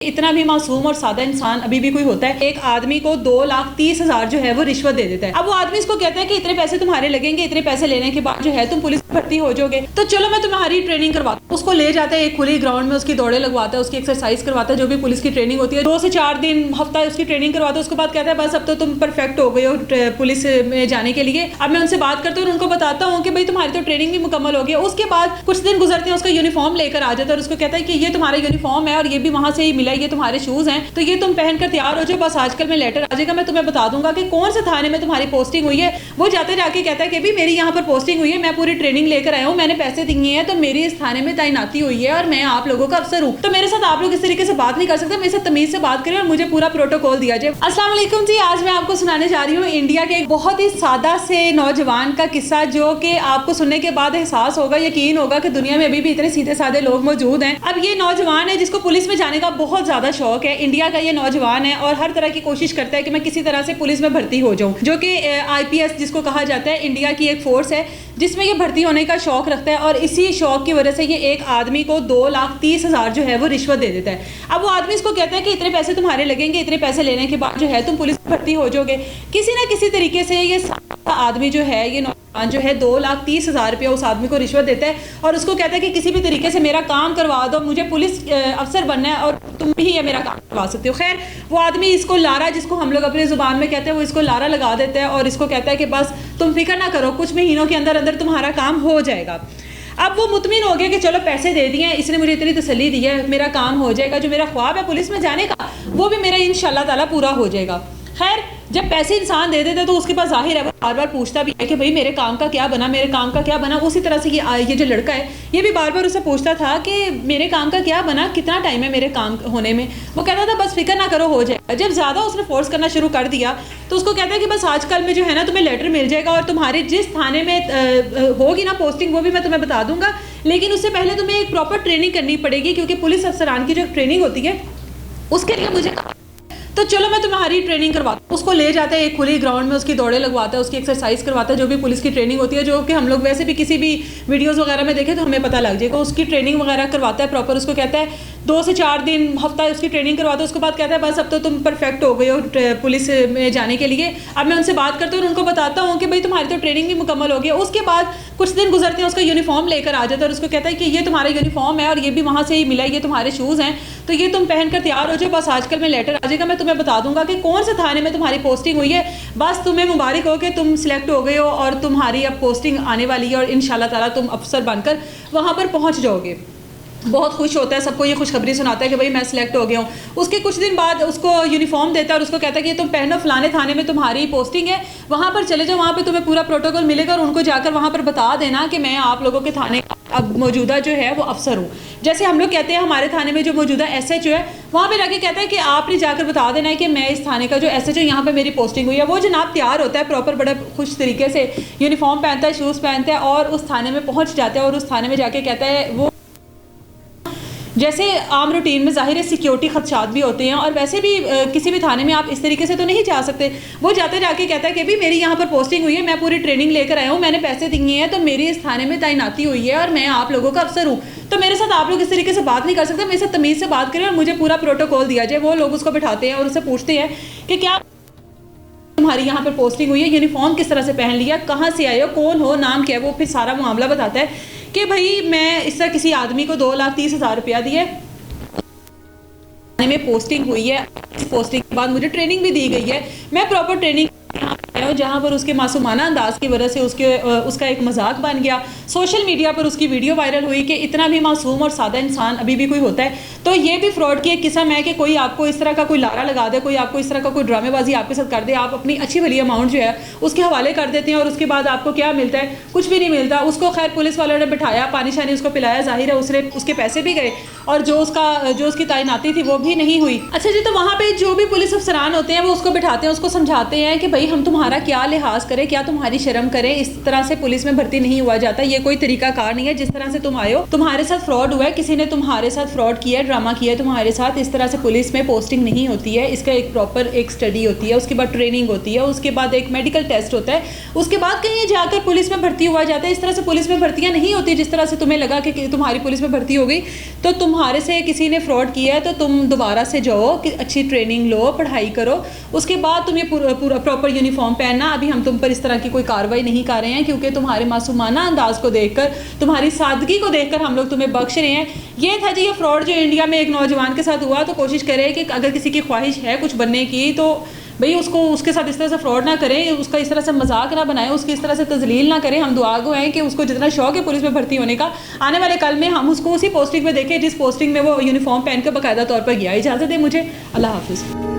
इतना भी मासूम और सादा इंसान अभी भी कोई होता है, एक आदमी को 2,30,000 जो है वो रिश्वत दे देता है। अब वो आदमी इसको कहता है कि इतने पैसे तुम्हारे लगेंगे, इतने पैसे लेने के बाद जो है तुम पुलिस भर्ती हो जाओगे, तो चलो मैं तुम्हारी ट्रेनिंग करवाता हूँ। उसको ले जाता है एक खुली ग्राउंड में, उसकी दौड़े लगवाता है, उसकी एक्सरसाइज करवाता है, जो भी पुलिस की ट्रेनिंग होती है 2 से 4 दिन हफ्ता उसकी ट्रेनिंग करवाता है। उसके बाद कहता है बस अब तो तुम परफेक्ट हो गए हो पुलिस में जाने के लिए। अब मैं उनसे बात करता हूँ और उनको बताता हूँ कि भाई तुम्हारी तो ट्रेनिंग भी मुकम्मल हो गई। उसके बाद कुछ दिन गुजरते हैं, उसका यूनिफॉर्म लेकर आ जाता है और उसको कहता है कि ये तुम्हारा यूनिफॉर्म है और ये भी वहां से ही मिला है, ये तुम्हारे शूज हैं, तो ये तुम पहनकर तैयार हो जाओ, बस आजकल में लेटर आ जाएगा, मैं तुम्हें बता दूंगा कि कौन से थाने में तुम्हारी पोस्टिंग हुई है। वो जाते जाके कहता है कि भी मेरी यहाँ पर पोस्टिंग हुई है, मैं पूरी ट्रेनिंग लेकर आया हूँ, मैंने पैसे दिए हैं, तो मेरी इस थाने में तैनाती हुई है और मैं आप लोगों का अफसर हूँ, तो मेरे साथ आप लोग इस तरीके से बात नहीं कर सकते, मेरे साथ तमीज से बात करें और मुझे पूरा प्रोटोकॉल दिया जाए। अस्सलाम वालेकुम जी, आज मैं आपको सुनाने जा रही हूँ इंडिया के एक बहुत ही सादा से नौजवान का किस्सा, जो कि आपको सुनने के बाद एहसास होगा, यकीन होगा कि दुनिया में अभी भी इतने सीधे साधे लोग मौजूद हैं। अब ये नौजवान है जिसको पुलिस में जाने का बहुत ज्यादा शौक है, इंडिया का ये नौजवान है और हर तरह की कोशिश करता है कि मैं किसी तरह से पुलिस में भर्ती हो जाऊं, जो कि IPS जिसको कहा जाता है, इंडिया की एक फोर्स है जिसमें ये भर्ती होने का शौक रखता है। और इसी शौक की वजह से ये एक आदमी को 2,30,000 जो है वो रिश्वत दे देता है। अब वो आदमी इसको कहता है कि इतने पैसे तुम्हारे लगेंगे, इतने पैसे लेने के बाद जो है तुम पुलिस में भर्ती हो जाओगे। किसी ना किसी तरीके से ये आदमी जो है, ये नौजवान जो है 2,30,000 रुपया उस आदमी को रिश्वत देता है और उसको कहता है कि किसी भी तरीके से मेरा काम करवा दो, मुझे पुलिस अफसर बनना है और तुम भी ये मेरा काम करवा सकते हो। खैर वो आदमी इसको लारा, जिसको हम लोग अपनी जुबान में कहते हैं, वो इसको लारा लगा देता है और इसको कहता है कि बस तुम फिक्र ना करो, कुछ महीनों के अंदर अंदर तुम्हारा काम हो जाएगा। अब वो मुतमिन हो गया कि चलो पैसे दे दिए, इसने मुझे इतनी तसल्ली दी है, मेरा काम हो जाएगा, जो मेरा ख्वाब है पुलिस में जाने का वो भी मेरा इंशाल्लाह ताला पूरा हो जाएगा। खैर जब पैसे इंसान दे देते तो उसके पास जाहिर है वो बार बार पूछता भी है कि भाई मेरे काम का क्या बना, मेरे काम का क्या बना। उसी तरह से ये जो लड़का है ये भी बार बार उससे पूछता था कि मेरे काम का क्या बना, कितना टाइम है मेरे काम होने में। वो कहता था बस फिक्र ना करो, हो जाएगा। जब ज़्यादा उसने फोर्स करना शुरू कर दिया तो उसको कहता है कि बस आजकल में जो है ना तुम्हें लेटर मिल जाएगा और तुम्हारी जिस थाने में होगी ना पोस्टिंग वो भी मैं तुम्हें बता दूंगा, लेकिन उससे पहले तुम्हें एक प्रॉपर ट्रेनिंग करनी पड़ेगी, क्योंकि पुलिस अफसरान की जो ट्रेनिंग होती है उसके लिए मुझे, तो चलो मैं तुम्हारी ट्रेनिंग करवाता हूँ। उसको ले जाता है एक खुली ग्राउंड में, उसकी दौड़े लगवाता है, उसकी एक्सरसाइज करवाता है, जो भी पुलिस की ट्रेनिंग होती है, जो कि हम लोग वैसे भी किसी भी वीडियोस वगैरह में देखें तो हमें पता लग जाएगा। उसकी ट्रेनिंग वगैरह करवाता है प्रॉपर। उसको कहता है 2 से 4 दिन हफ्ता उसकी ट्रेनिंग करवाता है। उसके बाद कहता है बस अब तो तुम परफेक्ट हो गए हो पुलिस में जाने के लिए। अब मैं उनसे बात करता हूँ और उनको बताता हूँ कि भाई तुम्हारी तो ट्रेनिंग भी मुकम्मल हो गई। उसके बाद कुछ दिन गुजरते हैं, उसका यूनिफॉर्म लेकर आ जाता है और उसको कहता है कि ये तुम्हारा यूनिफॉर्म है और ये भी वहाँ से ही मिला है, ये तुम्हारे शूज़ हैं, तो ये तुम पहनकर तैयार हो जाओ, बस आजकल में लेटर आ जाएगा, मैं तुम्हें बता दूंगा कि कौन से थाने में तुम्हारी पोस्टिंग हुई है। बस तुम्हें मुबारक हो कि तुम सिलेक्ट हो गए हो और तुम्हारी अब पोस्टिंग आने वाली है और इंशाल्लाह ताला तुम अफसर बनकर वहाँ पर पहुँच जाओगे। बहुत खुश होता है, सबको ये खुशखबरी सुनाता है कि भाई मैं सिलेक्ट हो गया हूँ। उसके कुछ दिन बाद उसको यूनिफॉर्म देता है और उसको कहता है कि तुम पहनो, फलाने थाने में तुम्हारी पोस्टिंग है, वहाँ पर चले जाओ, वहाँ पे तुम्हें पूरा प्रोटोकॉल मिलेगा और उनको जाकर वहाँ पर बता देना कि मैं आप लोगों के थाने अब मौजूदा जो है वो अफसर हूँ। जैसे हम लोग कहते हैं हमारे थाने में जो मौजूदा SHO है, वहाँ पर जाके कहता है कि आपने जाकर बता देना है कि मैं इस थाने का जो SHO यहाँ पे मेरी पोस्टिंग हुई है। वो जनाब तैयार होता है प्रॉपर, बड़े खुश तरीके से यूनिफॉर्म पहनता है, शूज़ पहनता है और उस थाने में पहुँच जाता है और उस थाने में जाके कहता है, वो जैसे आम रूटीन में जाहिर है सिक्योरिटी खदशात भी होते हैं और वैसे भी किसी भी थाने में आप इस तरीके से तो नहीं जा सकते। वो जाते जाके कहता है कि भी मेरी यहाँ पर पोस्टिंग हुई है, मैं पूरी ट्रेनिंग लेकर आया हूँ, मैंने पैसे दिए हैं, तो मेरी इस थाने में तैनाती हुई है और मैं आप लोगों का अफसर हूँ, तो मेरे साथ आप लोग इस तरीके से बात नहीं कर सकते, मेरे साथ तमीज़ से बात करें और मुझे पूरा प्रोटोकॉल दिया जाए। वो लोग उसको बिठाते हैं और उससे पूछते हैं कि क्या तुम्हारी यहाँ पर पोस्टिंग हुई है, यूनिफॉर्म किस तरह से पहन लिया, कहाँ से आए हो, कौन हो, नाम क्या है। वो फिर सारा मामला बताता है कि भाई मैं इस तरह किसी आदमी को 2,30,000 रुपया दिए, में पोस्टिंग हुई है, इस पोस्टिंग के बाद मुझे ट्रेनिंग भी दी गई है, मैं प्रॉपर ट्रेनिंग जहाँ पर उसके मासूमाना अंदाज की वजह से उसका एक मजाक बन गया। सोशल मीडिया पर उसकी वीडियो वायरल हुई कि इतना भी मासूम और सादा इंसान अभी भी कोई होता है। तो ये भी फ्रॉड की एक किस्म है कि कोई आपको इस तरह का कोई लारा लगा दे, कोई आपको इस तरह का कोई ड्रामेबाजी आपके साथ कर दे, आप अपनी अच्छी भली अमाउंट जो है उसके हवाले कर देते हैं और उसके बाद आपको क्या मिलता है, कुछ भी नहीं मिलता। उसको खैर पुलिस वालों ने बिठाया, पानी शानी उसको पिलाया, जाहिर है उसके पैसे भी गए और जो उसकी तैनाती थी वो भी नहीं हुई। अच्छा जी, तो वहाँ पे जो भी पुलिस अफसरान होते हैं वो उसको बिठाते हैं, उसको समझाते हैं कि भाई हम तुम्हारा क्या लिहाज करें, क्या तुम्हारी शर्म करें, इस तरह से पुलिस में भर्ती नहीं हुआ जाता, ये कोई तरीका कार नहीं है। जिस तरह से तुम आए हो, तुम्हारे साथ फ्रॉड हुआ है, किसी ने तुम्हारे साथ फ्रॉड किया, ड्रामा किया तुम्हारे साथ, इस तरह से पुलिस में पोस्टिंग नहीं होती है। इसका एक प्रॉपर एक स्टडी होती है, उसके बाद ट्रेनिंग होती है, उसके बाद एक मेडिकल टेस्ट होता है, उसके बाद कहीं जाकर पुलिस में भर्ती हुआ जाता है। इस तरह से पुलिस में भर्तियां नहीं होती। जिस तरह से तुम्हें लगा कि तुम्हारी पुलिस में भर्ती हो गई तो तुम तुम्हारे से किसी ने फ्रॉड किया है तो तुम दोबारा से जाओ कि अच्छी ट्रेनिंग लो, पढ़ाई करो, उसके बाद तुम ये पूरा प्रॉपर यूनिफॉर्म पहनना। अभी हम तुम पर इस तरह की कोई कार्रवाई नहीं कर रहे हैं क्योंकि तुम्हारे मासूमाना अंदाज को देखकर, तुम्हारी सादगी को देखकर हम लोग तुम्हें बख्श रहे हैं। ये था जी ये फ्रॉड जो इंडिया में एक नौजवान के साथ हुआ। तो कोशिश करें कि अगर किसी की ख्वाहिश है कुछ बनने की तो भाई उसको उसके साथ इस तरह से फ्रॉड ना करें, उसका इस तरह से मजाक ना बनाएं, उसकी इस तरह से तजलील ना करें। हम दुआ गो हैं कि उसको जितना शौक है पुलिस में भर्ती होने का, आने वाले कल में हम उसको उसी पोस्टिंग में देखें जिस पोस्टिंग में वो यूनिफॉर्म पहन कर बाकायदा तौर पर गया। इजाज़त दें मुझे, अल्लाह हाफिज़।